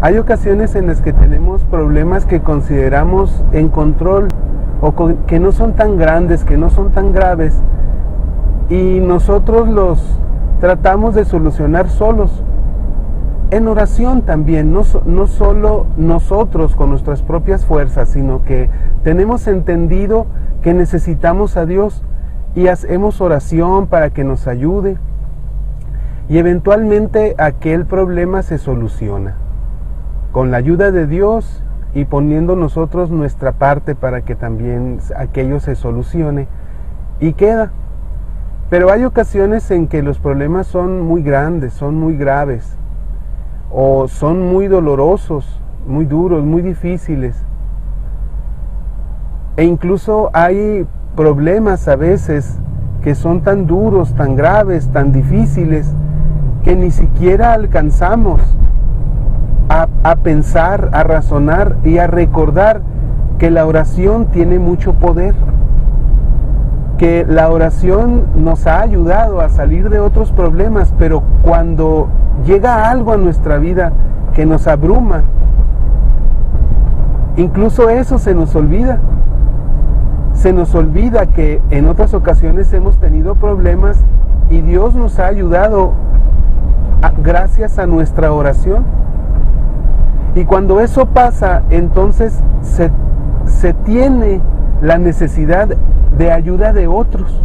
Hay ocasiones en las que tenemos problemas que consideramos en control o que no son tan grandes, que no son tan graves, y nosotros los tratamos de solucionar solos. En oración también, no solo nosotros con nuestras propias fuerzas, sino que tenemos entendido que necesitamos a Dios y hacemos oración para que nos ayude, y eventualmente aquel problema se soluciona con la ayuda de Dios y poniendo nosotros nuestra parte para que también aquello se solucione y queda. Pero hay ocasiones en que los problemas son muy grandes, son muy graves, o son muy dolorosos, muy duros, muy difíciles. E incluso hay problemas a veces que son tan duros, tan graves, tan difíciles, que ni siquiera alcanzamos a pensar, a razonar y a recordar que la oración tiene mucho poder, que la oración nos ha ayudado a salir de otros problemas, pero cuando llega algo a nuestra vida que nos abruma, incluso eso se nos olvida. Se nos olvida que en otras ocasiones hemos tenido problemas y Dios nos ha ayudado gracias a nuestra oración. Y cuando eso pasa, entonces se tiene la necesidad de ayuda de otros,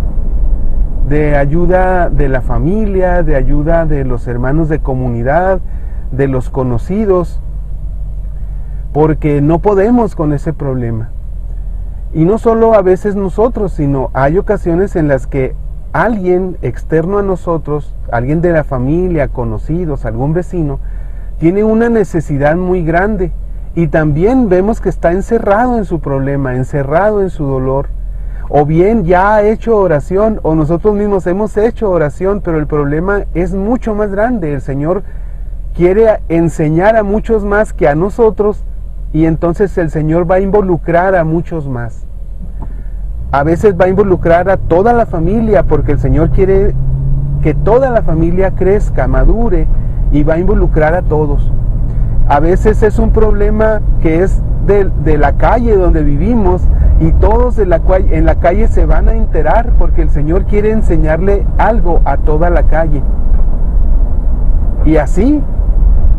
de ayuda de la familia, de ayuda de los hermanos de comunidad, de los conocidos, porque no podemos con ese problema. Y no solo a veces nosotros, sino hay ocasiones en las que alguien externo a nosotros, alguien de la familia, conocidos, algún vecino, tiene una necesidad muy grande y también vemos que está encerrado en su problema, encerrado en su dolor, o bien ya ha hecho oración, o nosotros mismos hemos hecho oración, pero el problema es mucho más grande. El Señor quiere enseñar a muchos más que a nosotros, y entonces el Señor va a involucrar a muchos más. A veces va a involucrar a toda la familia, porque el Señor quiere que toda la familia crezca, madure, y va a involucrar a todos. A veces es un problema que es de la calle donde vivimos, y todos en la calle se van a enterar, porque el Señor quiere enseñarle algo a toda la calle. Y así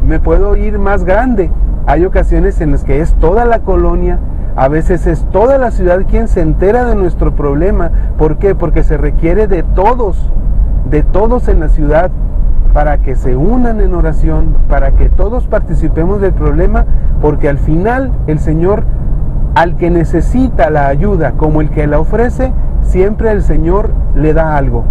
me puedo ir más grande. Hay ocasiones en las que es toda la colonia, a veces es toda la ciudad quien se entera de nuestro problema. ¿Por qué? Porque se requiere de todos en la ciudad, para que se unan en oración, para que todos participemos del problema, porque al final el Señor, al que necesita la ayuda como el que la ofrece, siempre el Señor le da algo.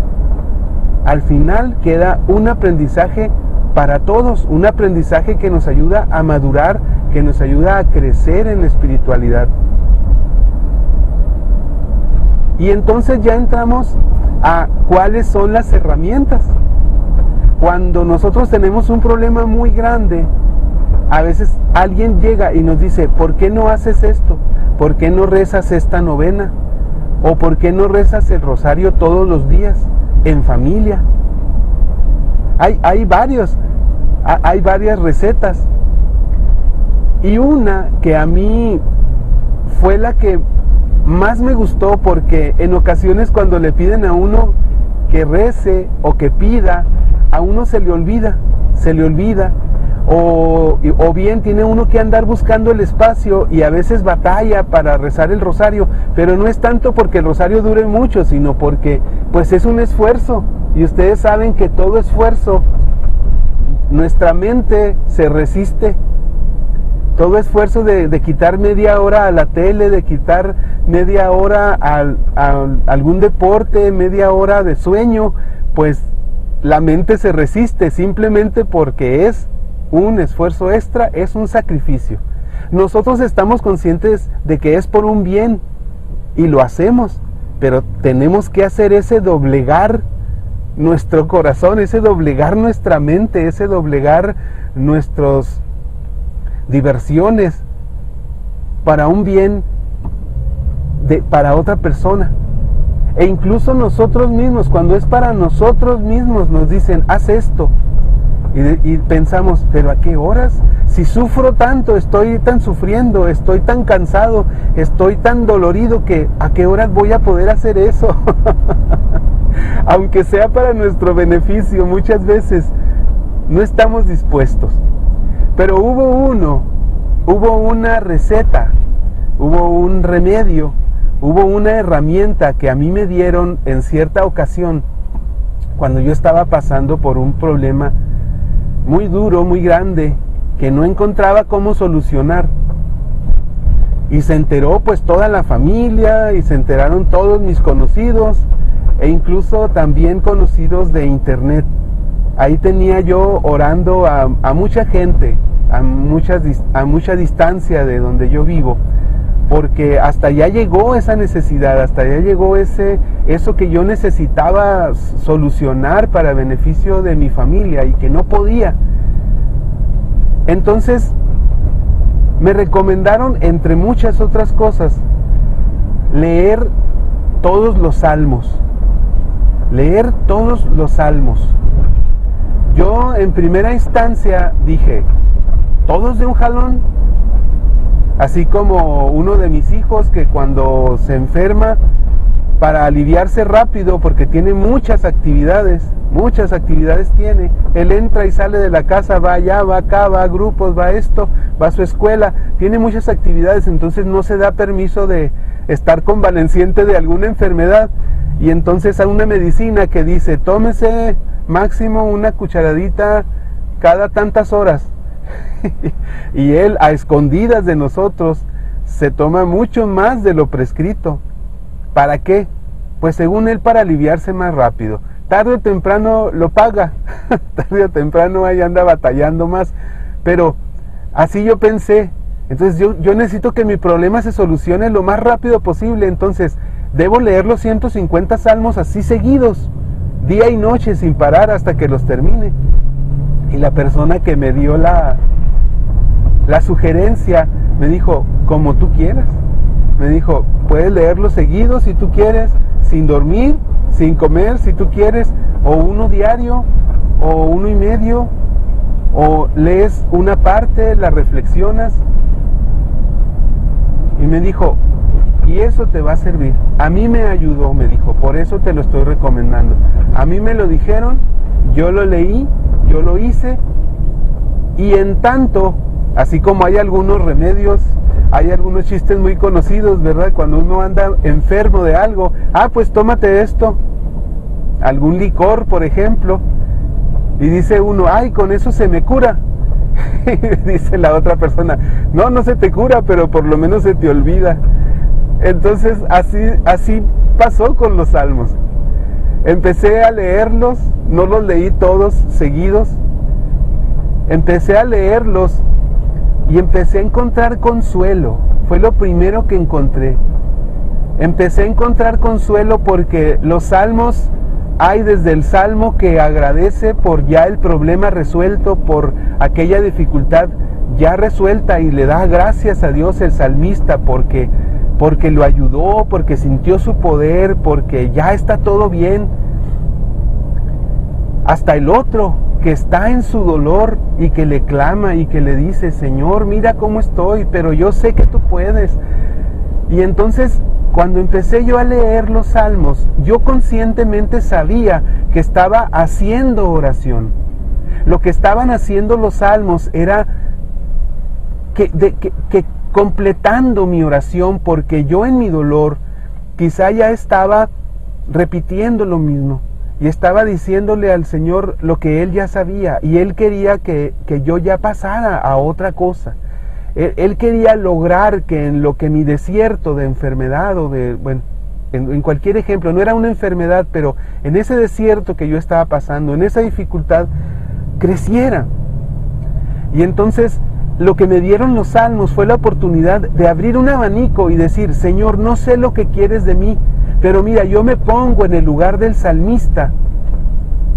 Al final queda un aprendizaje para todos, un aprendizaje que nos ayuda a madurar, que nos ayuda a crecer en la espiritualidad. Y entonces ya entramos a cuáles son las herramientas. Cuando nosotros tenemos un problema muy grande, a veces alguien llega y nos dice: ¿por qué no haces esto? ¿Por qué no rezas esta novena? ¿O por qué no rezas el rosario todos los días en familia? Hay varias recetas. Y una que a mí fue la que más me gustó, porque en ocasiones cuando le piden a uno que rece o que pida, a uno se le olvida, o bien tiene uno que andar buscando el espacio y a veces batalla para rezar el rosario, pero no es tanto porque el rosario dure mucho, sino porque pues es un esfuerzo, y ustedes saben que todo esfuerzo, nuestra mente se resiste. Todo esfuerzo de quitar media hora a la tele, de quitar media hora a algún deporte, media hora de sueño, pues la mente se resiste, simplemente porque es un esfuerzo extra, es un sacrificio. Nosotros estamos conscientes de que es por un bien y lo hacemos, pero tenemos que hacer ese doblegar nuestro corazón, ese doblegar nuestra mente, ese doblegar nuestras diversiones para un bien para otra persona. E incluso nosotros mismos, cuando es para nosotros mismos, nos dicen: haz esto, Y pensamos, ¿pero a qué horas? Si sufro tanto, estoy tan sufriendo, estoy tan cansado, estoy tan dolorido, que ¿a qué horas voy a poder hacer eso? Aunque sea para nuestro beneficio, muchas veces no estamos dispuestos. Pero hubo una receta, hubo un remedio, hubo una herramienta que a mí me dieron en cierta ocasión cuando yo estaba pasando por un problema muy duro, muy grande, que no encontraba cómo solucionar. Y se enteró pues toda la familia, y se enteraron todos mis conocidos, e incluso también conocidos de internet. Ahí tenía yo orando a mucha gente, a mucha distancia de donde yo vivo, porque hasta allá llegó esa necesidad, hasta allá llegó eso que yo necesitaba solucionar para beneficio de mi familia y que no podía. Entonces me recomendaron, entre muchas otras cosas, leer todos los salmos. Leer todos los salmos. Yo en primera instancia dije, ¿todos de un jalón? Así como uno de mis hijos que cuando se enferma, para aliviarse rápido, porque tiene muchas actividades tiene, él entra y sale de la casa, va allá, va acá, va a grupos, va a esto, va a su escuela, tiene muchas actividades, entonces no se da permiso de estar convaleciente de alguna enfermedad, y entonces hay una medicina que dice, tómese máximo una cucharadita cada tantas horas. Y él, a escondidas de nosotros, se toma mucho más de lo prescrito. ¿Para qué? Pues según él, para aliviarse más rápido. Tarde o temprano lo paga, tarde o temprano ahí anda batallando más, pero así yo pensé. Entonces yo necesito que mi problema se solucione lo más rápido posible, entonces debo leer los 150 salmos así seguidos, día y noche sin parar hasta que los termine. Y la persona que me dio la sugerencia me dijo, como tú quieras. Me dijo, puedes leerlos seguidos si tú quieres, sin dormir, sin comer si tú quieres, o uno diario, o uno y medio, o lees una parte, la reflexionas. Y me dijo, y eso te va a servir. A mí me ayudó, me dijo, por eso te lo estoy recomendando. A mí me lo dijeron, yo lo leí, yo lo hice, y en tanto, así como hay algunos remedios, hay algunos chistes muy conocidos, ¿verdad? Cuando uno anda enfermo de algo, pues tómate esto, algún licor, por ejemplo, y dice uno, con eso se me cura. Y dice la otra persona, no se te cura, pero por lo menos se te olvida. Entonces así pasó con los salmos. Empecé a leerlos, no los leí todos seguidos, empecé a leerlos y empecé a encontrar consuelo. Fue lo primero que encontré. Empecé a encontrar consuelo porque los salmos, hay desde el salmo que agradece por ya el problema resuelto, por aquella dificultad ya resuelta, y le da gracias a Dios el salmista porque lo ayudó, porque sintió su poder, porque ya está todo bien. Hasta el otro que está en su dolor y que le clama y que le dice, Señor, mira cómo estoy, pero yo sé que tú puedes. Y entonces, cuando empecé yo a leer los salmos, yo conscientemente sabía que estaba haciendo oración. Lo que estaban haciendo los salmos era que completando mi oración, porque yo en mi dolor quizá ya estaba repitiendo lo mismo. Y estaba diciéndole al Señor lo que Él ya sabía, y Él quería que yo ya pasara a otra cosa. Él quería lograr que en lo que mi desierto de enfermedad o en cualquier ejemplo, no era una enfermedad, pero en ese desierto que yo estaba pasando, en esa dificultad, creciera. Y entonces lo que me dieron los salmos fue la oportunidad de abrir un abanico y decir, Señor, no sé lo que quieres de mí, pero mira, yo me pongo en el lugar del salmista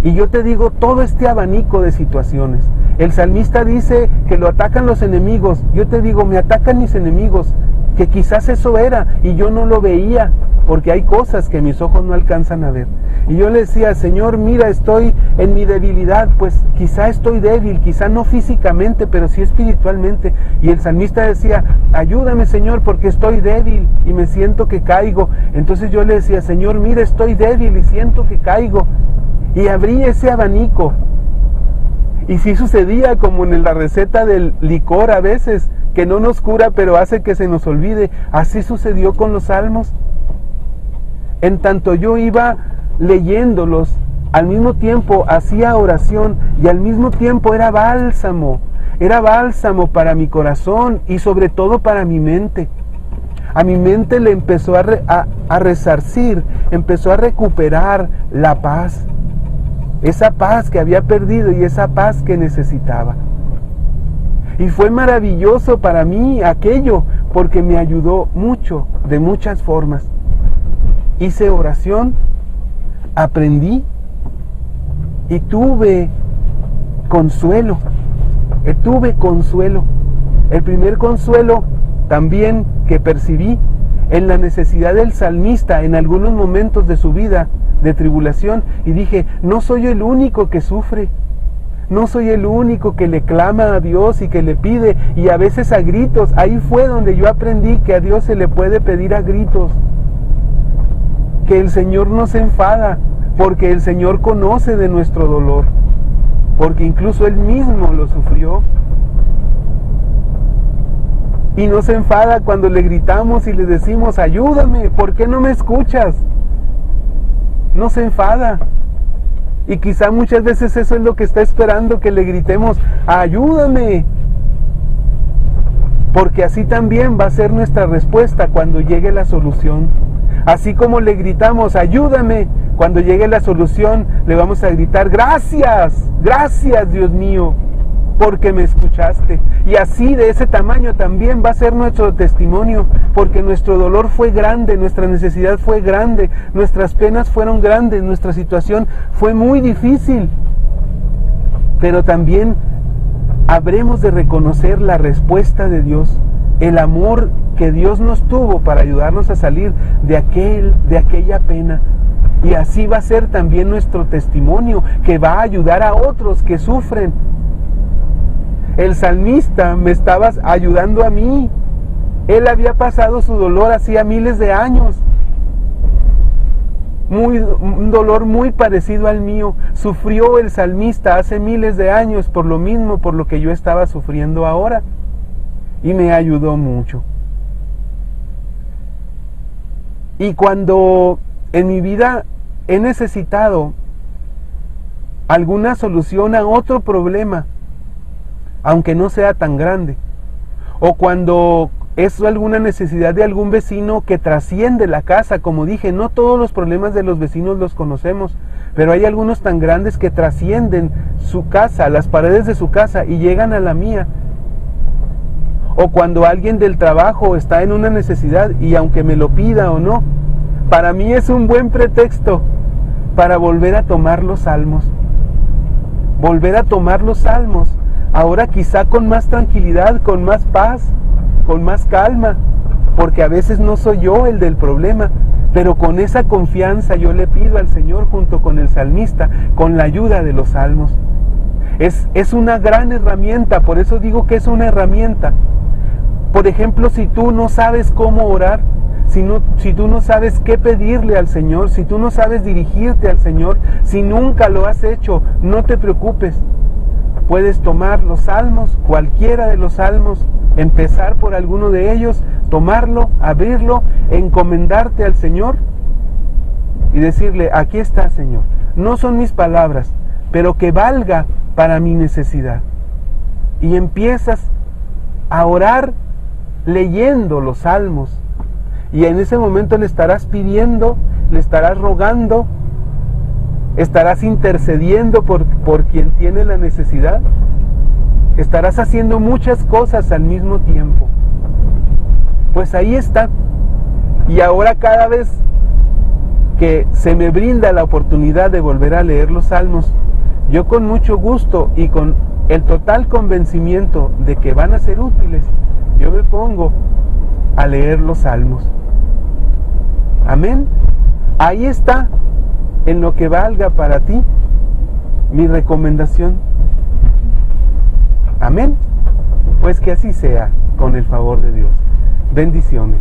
y yo te digo todo este abanico de situaciones. El salmista dice que lo atacan los enemigos. Yo te digo, me atacan mis enemigos, que quizás eso era y yo no lo veía. porque hay cosas que mis ojos no alcanzan a ver. Y yo le decía, Señor, mira, estoy en mi debilidad, pues quizá estoy débil, quizá no físicamente, pero sí espiritualmente. Y el salmista decía, ayúdame, Señor, porque estoy débil y me siento que caigo. Entonces yo le decía, Señor, mira, estoy débil y siento que caigo. Y abrí ese abanico. Y sí sucedía como en la receta del licor a veces, que no nos cura, pero hace que se nos olvide. Así sucedió con los salmos. En tanto yo iba leyéndolos, al mismo tiempo hacía oración y al mismo tiempo era bálsamo para mi corazón y sobre todo para mi mente. A mi mente le empezó a resarcir, empezó a recuperar la paz, esa paz que había perdido y esa paz que necesitaba. Y fue maravilloso para mí aquello, porque me ayudó mucho, de muchas formas. Hice oración, aprendí y tuve consuelo. El primer consuelo también que percibí en la necesidad del salmista en algunos momentos de su vida de tribulación, y dije, no soy el único que sufre, no soy el único que le clama a Dios y que le pide, y a veces a gritos. Ahí fue donde yo aprendí que a Dios se le puede pedir a gritos, que el Señor no se enfada, porque el Señor conoce de nuestro dolor, porque incluso Él mismo lo sufrió. Y no se enfada cuando le gritamos y le decimos, ayúdame, ¿por qué no me escuchas? No se enfada. Y quizá muchas veces eso es lo que está esperando, que le gritemos, ayúdame. Porque así también va a ser nuestra respuesta cuando llegue la solución. Así como le gritamos, ayúdame, cuando llegue la solución le vamos a gritar, gracias, gracias Dios mío, porque me escuchaste. Y así de ese tamaño también va a ser nuestro testimonio, porque nuestro dolor fue grande, nuestra necesidad fue grande, nuestras penas fueron grandes, nuestra situación fue muy difícil. Pero también habremos de reconocer la respuesta de Dios, el amor que Dios nos tuvo para ayudarnos a salir de aquella pena. Y así va a ser también nuestro testimonio, que va a ayudar a otros que sufren. El salmista me estaba ayudando a mí. Él había pasado su dolor hacía miles de años. Un dolor muy parecido al mío. Sufrió el salmista hace miles de años por lo mismo, por lo que yo estaba sufriendo ahora. Y me ayudó mucho. Y cuando en mi vida he necesitado alguna solución a otro problema, aunque no sea tan grande, o cuando es alguna necesidad de algún vecino que trasciende la casa, como dije, no todos los problemas de los vecinos los conocemos, pero hay algunos tan grandes que trascienden su casa, las paredes de su casa, y llegan a la mía. O cuando alguien del trabajo está en una necesidad y aunque me lo pida o no, para mí es un buen pretexto para volver a tomar los salmos. Volver a tomar los salmos, ahora quizá con más tranquilidad, con más paz, con más calma, porque a veces no soy yo el del problema, pero con esa confianza yo le pido al Señor junto con el salmista, con la ayuda de los salmos. Es una gran herramienta, por eso digo que es una herramienta. Por ejemplo, si tú no sabes cómo orar, si tú no sabes qué pedirle al Señor, si tú no sabes dirigirte al Señor, si nunca lo has hecho, no te preocupes. Puedes tomar los salmos, cualquiera de los salmos, empezar por alguno de ellos, tomarlo, abrirlo, encomendarte al Señor y decirle, aquí está, Señor. No son mis palabras, pero que valga para mi necesidad. Y empiezas a orar leyendo los salmos. Y en ese momento le estarás pidiendo, le estarás rogando, estarás intercediendo por quien tiene la necesidad. Estarás haciendo muchas cosas al mismo tiempo. Pues ahí está. Y ahora cada vez que se me brinda la oportunidad de volver a leer los salmos, yo con mucho gusto y con el total convencimiento de que van a ser útiles, yo me pongo a leer los salmos. Amén. Ahí está, en lo que valga para ti, mi recomendación. Amén. Pues que así sea, con el favor de Dios. Bendiciones.